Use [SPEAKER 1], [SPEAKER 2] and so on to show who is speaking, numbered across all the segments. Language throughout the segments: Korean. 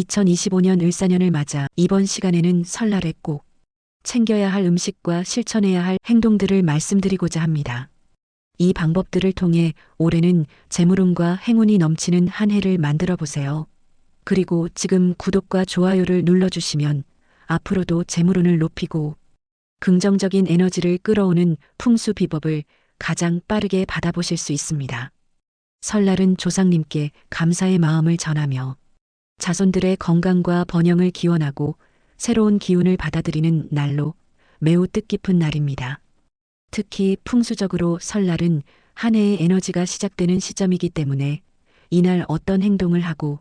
[SPEAKER 1] 2025년 을사년을 맞아 이번 시간에는 설날에 꼭 챙겨야 할 음식과 실천해야 할 행동들을 말씀드리고자 합니다. 이 방법들을 통해 올해는 재물운과 행운이 넘치는 한 해를 만들어 보세요. 그리고 지금 구독과 좋아요를 눌러주시면 앞으로도 재물운을 높이고 긍정적인 에너지를 끌어오는 풍수 비법을 가장 빠르게 받아보실 수 있습니다. 설날은 조상님께 감사의 마음을 전하며 자손들의 건강과 번영을 기원하고 새로운 기운을 받아들이는 날로 매우 뜻깊은 날입니다. 특히 풍수적으로 설날은 한 해의 에너지가 시작되는 시점이기 때문에 이날 어떤 행동을 하고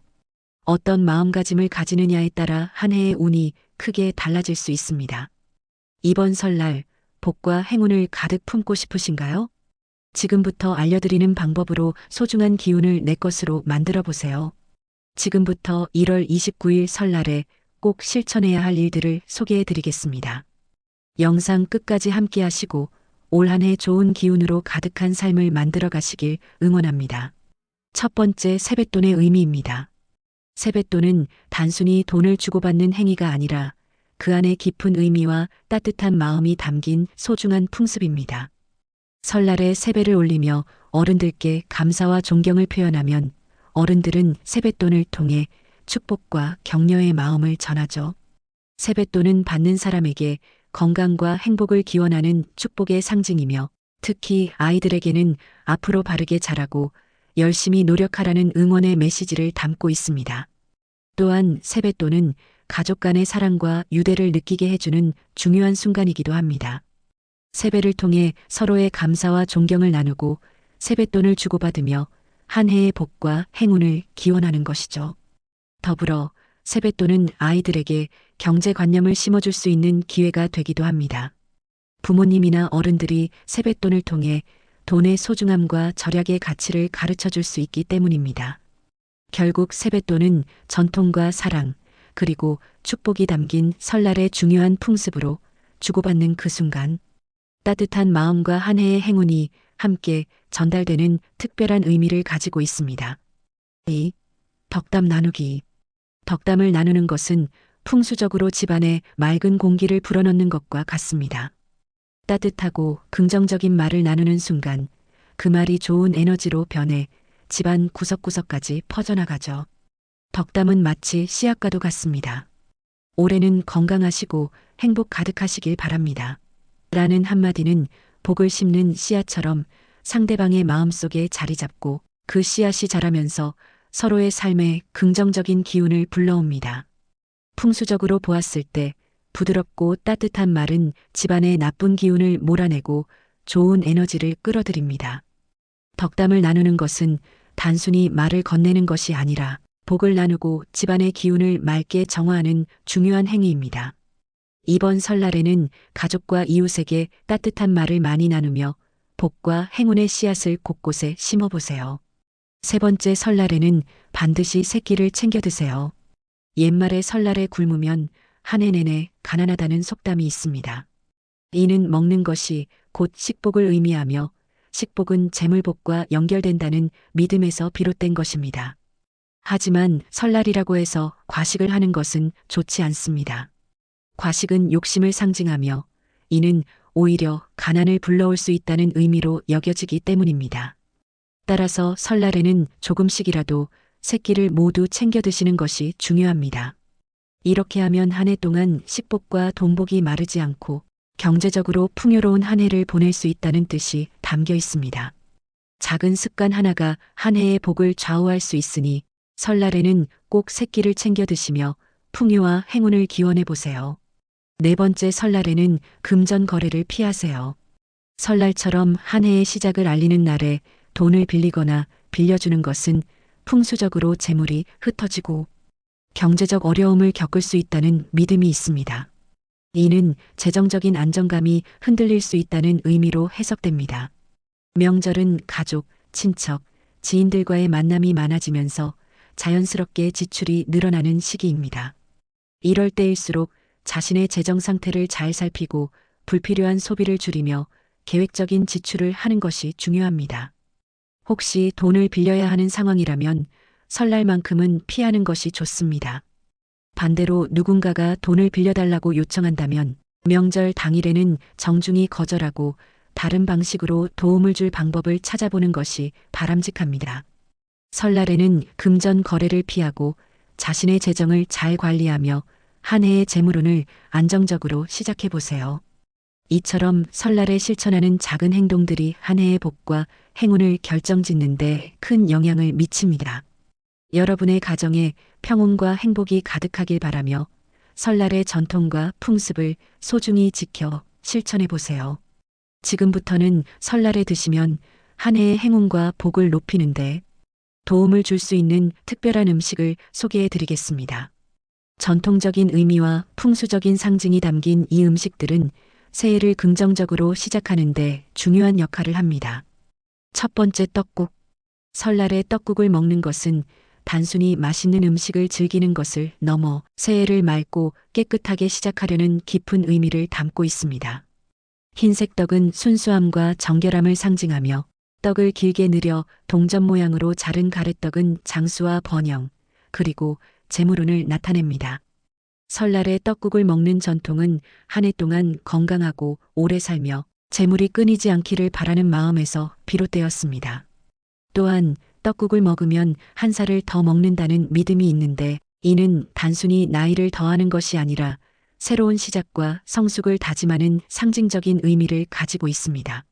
[SPEAKER 1] 어떤 마음가짐을 가지느냐에 따라 한 해의 운이 크게 달라질 수 있습니다. 이번 설날 복과 행운을 가득 품고 싶으신가요? 지금부터 알려드리는 방법으로 소중한 기운을 내 것으로 만들어 보세요. 지금부터 1월 29일 설날에 꼭 실천해야 할 일들을 소개해 드리겠습니다. 영상 끝까지 함께 하시고 올 한 해 좋은 기운으로 가득한 삶을 만들어 가시길 응원합니다. 첫 번째, 세뱃돈의 의미입니다. 세뱃돈은 단순히 돈을 주고받는 행위가 아니라 그 안에 깊은 의미와 따뜻한 마음이 담긴 소중한 풍습입니다. 설날에 세배를 올리며 어른들께 감사와 존경을 표현하면 어른들은 세뱃돈을 통해 축복과 격려의 마음을 전하죠. 세뱃돈은 받는 사람에게 건강과 행복을 기원하는 축복의 상징이며 특히 아이들에게는 앞으로 바르게 자라고 열심히 노력하라는 응원의 메시지를 담고 있습니다. 또한 세뱃돈은 가족 간의 사랑과 유대를 느끼게 해주는 중요한 순간이기도 합니다. 세배를 통해 서로의 감사와 존경을 나누고 세뱃돈을 주고받으며 한 해의 복과 행운을 기원하는 것이죠. 더불어 세뱃돈은 아이들에게 경제관념을 심어줄 수 있는 기회가 되기도 합니다. 부모님이나 어른들이 세뱃돈을 통해 돈의 소중함과 절약의 가치를 가르쳐 줄 수 있기 때문입니다. 결국 세뱃돈은 전통과 사랑, 그리고 축복이 담긴 설날의 중요한 풍습으로 주고받는 그 순간 따뜻한 마음과 한 해의 행운이 함께 전달되는 특별한 의미를 가지고 있습니다. 2. 덕담 나누기. 덕담을 나누는 것은 풍수적으로 집안에 맑은 공기를 불어넣는 것과 같습니다. 따뜻하고 긍정적인 말을 나누는 순간 그 말이 좋은 에너지로 변해 집안 구석구석까지 퍼져나가죠. 덕담은 마치 씨앗과도 같습니다. 올해는 건강하시고 행복 가득하시길 바랍니다. 라는 한마디는 복을 심는 씨앗처럼 상대방의 마음속에 자리 잡고 그 씨앗이 자라면서 서로의 삶에 긍정적인 기운을 불러옵니다. 풍수적으로 보았을 때 부드럽고 따뜻한 말은 집안의 나쁜 기운을 몰아내고 좋은 에너지를 끌어들입니다. 덕담을 나누는 것은 단순히 말을 건네는 것이 아니라 복을 나누고 집안의 기운을 맑게 정화하는 중요한 행위입니다. 이번 설날에는 가족과 이웃에게 따뜻한 말을 많이 나누며 복과 행운의 씨앗을 곳곳에 심어보세요. 세 번째, 설날에는 반드시 새끼를 챙겨 드세요. 옛말에 설날에 굶으면 한 해 내내 가난하다는 속담이 있습니다. 이는 먹는 것이 곧 식복을 의미하며 식복은 재물복과 연결된다는 믿음에서 비롯된 것입니다. 하지만 설날이라고 해서 과식을 하는 것은 좋지 않습니다. 과식은 욕심을 상징하며 이는 오히려 가난을 불러올 수 있다는 의미로 여겨지기 때문입니다. 따라서 설날에는 조금씩이라도 새끼를 모두 챙겨 드시는 것이 중요합니다. 이렇게 하면 한 해 동안 식복과 돈복이 마르지 않고 경제적으로 풍요로운 한 해를 보낼 수 있다는 뜻이 담겨 있습니다. 작은 습관 하나가 한 해의 복을 좌우할 수 있으니 설날에는 꼭 새끼를 챙겨 드시며 풍요와 행운을 기원해 보세요. 네 번째, 설날에는 금전 거래를 피하세요. 설날처럼 한 해의 시작을 알리는 날에 돈을 빌리거나 빌려주는 것은 풍수적으로 재물이 흩어지고 경제적 어려움을 겪을 수 있다는 믿음이 있습니다. 이는 재정적인 안정감이 흔들릴 수 있다는 의미로 해석됩니다. 명절은 가족, 친척, 지인들과의 만남이 많아지면서 자연스럽게 지출이 늘어나는 시기입니다. 이럴 때일수록 자신의 재정 상태를 잘 살피고 불필요한 소비를 줄이며 계획적인 지출을 하는 것이 중요합니다. 혹시 돈을 빌려야 하는 상황이라면 설날만큼은 피하는 것이 좋습니다. 반대로 누군가가 돈을 빌려달라고 요청한다면 명절 당일에는 정중히 거절하고 다른 방식으로 도움을 줄 방법을 찾아보는 것이 바람직합니다. 설날에는 금전 거래를 피하고 자신의 재정을 잘 관리하며 한 해의 재물운을 안정적으로 시작해 보세요. 이처럼 설날에 실천하는 작은 행동들이 한 해의 복과 행운을 결정짓는데 큰 영향을 미칩니다. 여러분의 가정에 평온과 행복이 가득하길 바라며 설날의 전통과 풍습을 소중히 지켜 실천해 보세요. 지금부터는 설날에 드시면 한 해의 행운과 복을 높이는데 도움을 줄 수 있는 특별한 음식을 소개해 드리겠습니다. 전통적인 의미와 풍수적인 상징이 담긴 이 음식들은 새해를 긍정적으로 시작하는데 중요한 역할을 합니다. 첫 번째, 떡국. 설날에 떡국을 먹는 것은 단순히 맛있는 음식을 즐기는 것을 넘어 새해를 맑고 깨끗하게 시작하려는 깊은 의미를 담고 있습니다. 흰색 떡은 순수함과 정결함을 상징하며 떡을 길게 늘여 동전 모양으로 자른 가래떡은 장수와 번영, 그리고 재물운을 나타냅니다. 설날에 떡국을 먹는 전통은 한 해 동안 건강하고 오래 살며 재물이 끊이지 않기를 바라는 마음에서 비롯되었습니다. 또한 떡국을 먹으면 한 살을 더 먹는다는 믿음이 있는데 이는 단순히 나이를 더하는 것이 아니라 새로운 시작과 성숙을 다짐하는 상징적인 의미를 가지고 있습니다.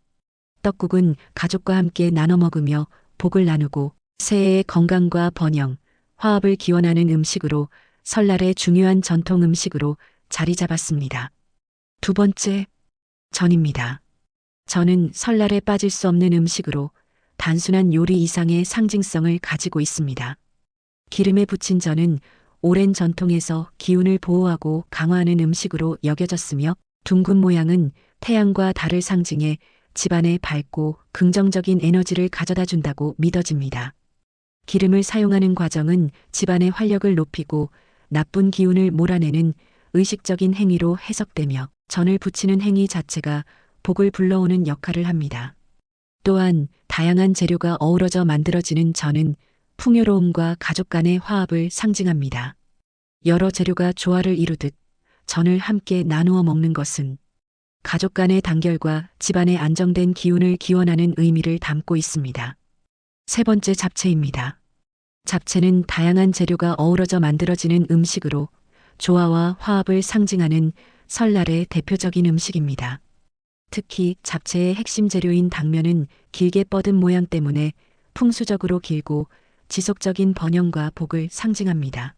[SPEAKER 1] 떡국은 가족과 함께 나눠 먹으며 복을 나누고 새해의 건강과 번영, 화합을 기원하는 음식으로 설날의 중요한 전통 음식으로 자리 잡았습니다. 두 번째, 전입니다. 전은 설날에 빠질 수 없는 음식으로 단순한 요리 이상의 상징성을 가지고 있습니다. 기름에 부친 전은 오랜 전통에서 기운을 보호하고 강화하는 음식으로 여겨졌으며 둥근 모양은 태양과 달을 상징해 집안에 밝고 긍정적인 에너지를 가져다 준다고 믿어집니다. 기름을 사용하는 과정은 집안의 활력을 높이고 나쁜 기운을 몰아내는 의식적인 행위로 해석되며 전을 부치는 행위 자체가 복을 불러오는 역할을 합니다. 또한 다양한 재료가 어우러져 만들어지는 전은 풍요로움과 가족 간의 화합을 상징합니다. 여러 재료가 조화를 이루듯 전을 함께 나누어 먹는 것은 가족 간의 단결과 집안의 안정된 기운을 기원하는 의미를 담고 있습니다. 세 번째, 잡채입니다. 잡채는 다양한 재료가 어우러져 만들어지는 음식으로 조화와 화합을 상징하는 설날의 대표적인 음식입니다. 특히 잡채의 핵심 재료인 당면은 길게 뻗은 모양 때문에 풍수적으로 길고 지속적인 번영과 복을 상징합니다.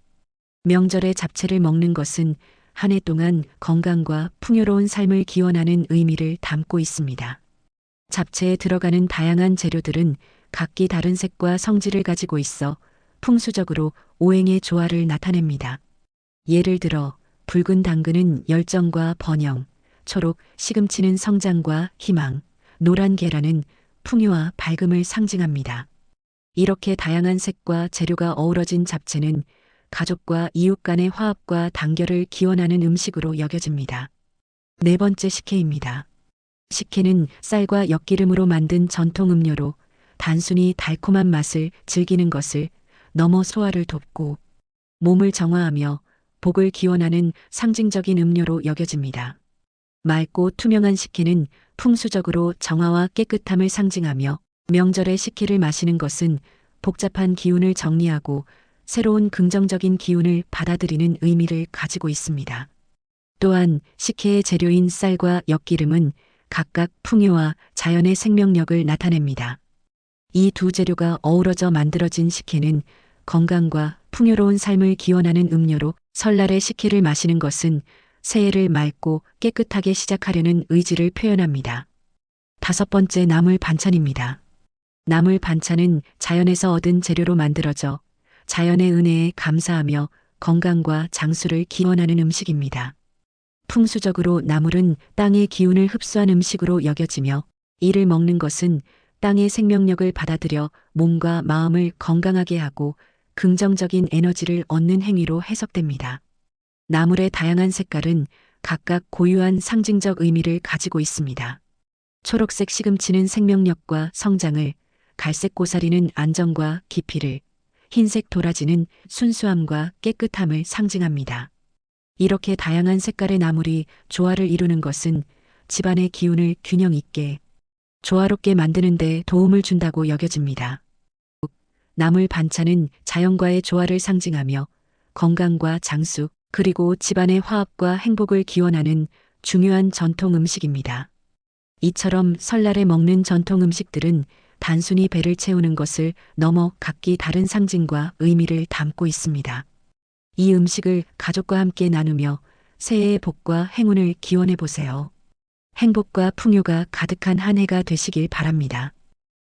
[SPEAKER 1] 명절에 잡채를 먹는 것은 한 해 동안 건강과 풍요로운 삶을 기원하는 의미를 담고 있습니다. 잡채에 들어가는 다양한 재료들은 각기 다른 색과 성질을 가지고 있어 풍수적으로 오행의 조화를 나타냅니다. 예를 들어 붉은 당근은 열정과 번영, 초록 시금치는 성장과 희망, 노란 계란은 풍요와 밝음을 상징합니다. 이렇게 다양한 색과 재료가 어우러진 잡채는 가족과 이웃 간의 화합과 단결을 기원하는 음식으로 여겨집니다. 네 번째, 식혜입니다. 식혜는 쌀과 엿기름으로 만든 전통 음료로 단순히 달콤한 맛을 즐기는 것을 넘어 소화를 돕고 몸을 정화하며 복을 기원하는 상징적인 음료로 여겨집니다. 맑고 투명한 식혜는 풍수적으로 정화와 깨끗함을 상징하며 명절에 식혜를 마시는 것은 복잡한 기운을 정리하고 새로운 긍정적인 기운을 받아들이는 의미를 가지고 있습니다. 또한 식혜의 재료인 쌀과 엿기름은 각각 풍요와 자연의 생명력을 나타냅니다. 이 두 재료가 어우러져 만들어진 식혜는 건강과 풍요로운 삶을 기원하는 음료로 설날에 식혜를 마시는 것은 새해를 맑고 깨끗하게 시작하려는 의지를 표현합니다. 다섯 번째, 나물 반찬입니다. 나물 반찬은 자연에서 얻은 재료로 만들어져 자연의 은혜에 감사하며 건강과 장수를 기원하는 음식입니다. 풍수적으로 나물은 땅의 기운을 흡수한 음식으로 여겨지며 이를 먹는 것은 땅의 생명력을 받아들여 몸과 마음을 건강하게 하고 긍정적인 에너지를 얻는 행위로 해석됩니다. 나물의 다양한 색깔은 각각 고유한 상징적 의미를 가지고 있습니다. 초록색 시금치는 생명력과 성장을, 갈색 고사리는 안정과 깊이를, 흰색 도라지는 순수함과 깨끗함을 상징합니다. 이렇게 다양한 색깔의 나물이 조화를 이루는 것은 집안의 기운을 균형 있게 조화롭게 만드는 데 도움을 준다고 여겨집니다. 나물 반찬은 자연과의 조화를 상징하며 건강과 장수, 그리고 집안의 화합과 행복을 기원하는 중요한 전통 음식입니다. 이처럼 설날에 먹는 전통 음식들은 단순히 배를 채우는 것을 넘어 각기 다른 상징과 의미를 담고 있습니다. 이 음식을 가족과 함께 나누며 새해의 복과 행운을 기원해 보세요. 행복과 풍요가 가득한 한 해가 되시길 바랍니다.